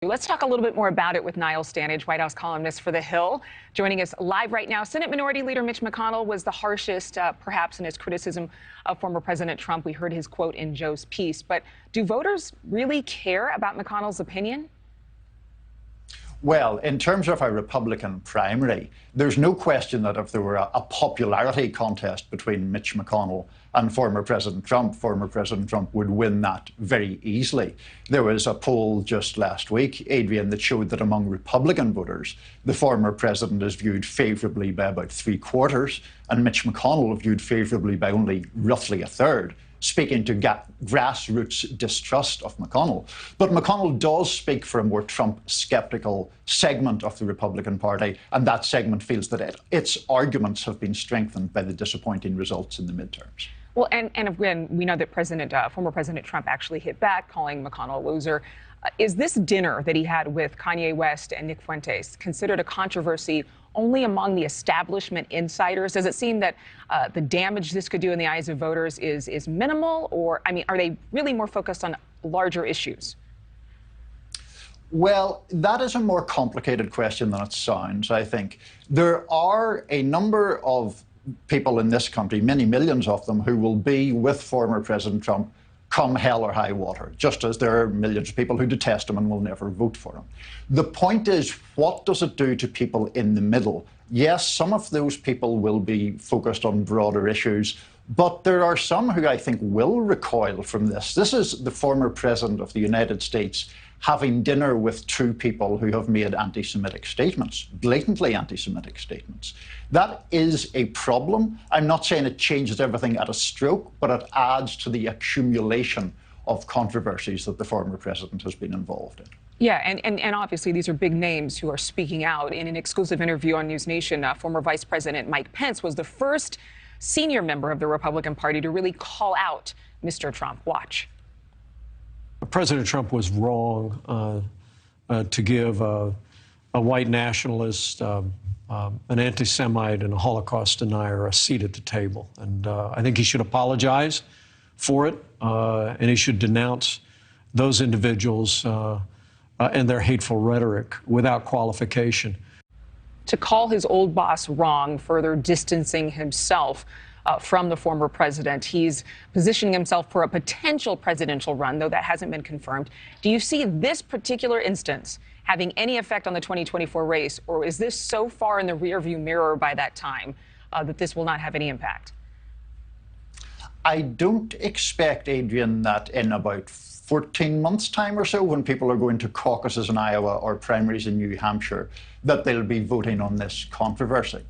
Let's talk a little bit more about it with Niall Stanage, White House columnist for The Hill, joining us live right now. Senate Minority Leader Mitch McConnell was the harshest, perhaps, in his criticism of former President Trump. We heard his quote in Joe's piece. But do voters really care about McConnell's opinion? Well, in terms of a Republican primary, there's no question that if there were a popularity contest between Mitch McConnell and former President Trump would win that very easily. There was a poll just last week, Adrienne, that showed that among Republican voters, the former president is viewed favourably by about 3/4, and Mitch McConnell viewed favourably by only roughly a third, speaking to grassroots distrust of McConnell. But McConnell does speak for a more Trump-sceptical segment of the Republican Party, and that segment feels that its arguments have been strengthened by the disappointing results in the midterms. Well, and again, we know that former President Trump actually hit back, calling McConnell a loser. Is this dinner that he had with Kanye West and Nick Fuentes considered a controversy only among the establishment insiders? Does it seem that the damage this could do in the eyes of voters is minimal? Or, I mean, are they really more focused on larger issues? Well, that is a more complicated question than it sounds, I think. There are a number of people in this country, many millions of them, who will be with former President Trump come hell or high water, just as there are millions of people who detest him and will never vote for him. The point is, what does it do to people in the middle? Yes, some of those people will be focused on broader issues, but there are some who I think will recoil from this. This is the former President of the United States having dinner with two people who have made anti-Semitic statements, blatantly anti-Semitic statements. That is a problem. I'm not saying it changes everything at a stroke, but it adds to the accumulation of controversies that the former president has been involved in. Yeah, and obviously these are big names who are speaking out. In an exclusive interview on NewsNation, former Vice President Mike Pence was the first senior member of the Republican Party to really call out Mr. Trump. Watch. President Trump was wrong to give a white nationalist, an anti-Semite, and a Holocaust denier a seat at the table. And I think he should apologize for it, and he should denounce those individuals and their hateful rhetoric without qualification. To call his old boss wrong, further distancing himself from the former president. He's positioning himself for a potential presidential run, though that hasn't been confirmed. Do you see this particular instance having any effect on the 2024 race, or is this so far in the rearview mirror by that time that this will not have any impact? I don't expect, Adrienne, that in about 14 months' time or so, when people are going to caucuses in Iowa or primaries in New Hampshire, that they'll be voting on this controversy.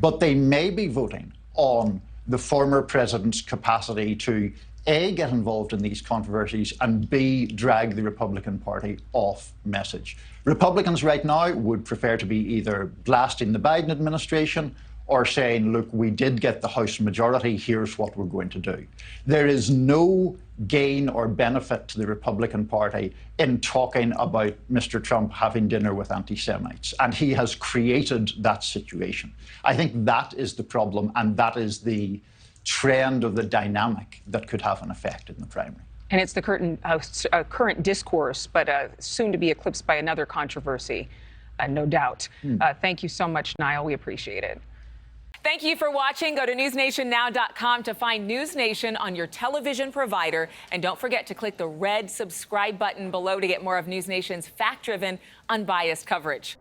But they may be voting on the former president's capacity to, A, get involved in these controversies, and B, drag the Republican Party off message. Republicans right now would prefer to be either blasting the Biden administration or saying, look, we did get the House majority, here's what we're going to do. There is no gain or benefit to the Republican Party in talking about Mr. Trump having dinner with anti-Semites, and he has created that situation. I think that is the problem, and that is the trend of the dynamic that could have an effect in the primary. And it's the current discourse, but soon to be eclipsed by another controversy, no doubt. Thank you so much, Niall. We appreciate it. Thank you for watching. Go to newsnationnow.com to find NewsNation on your television provider. And don't forget to click the red subscribe button below to get more of NewsNation's fact-driven, unbiased coverage.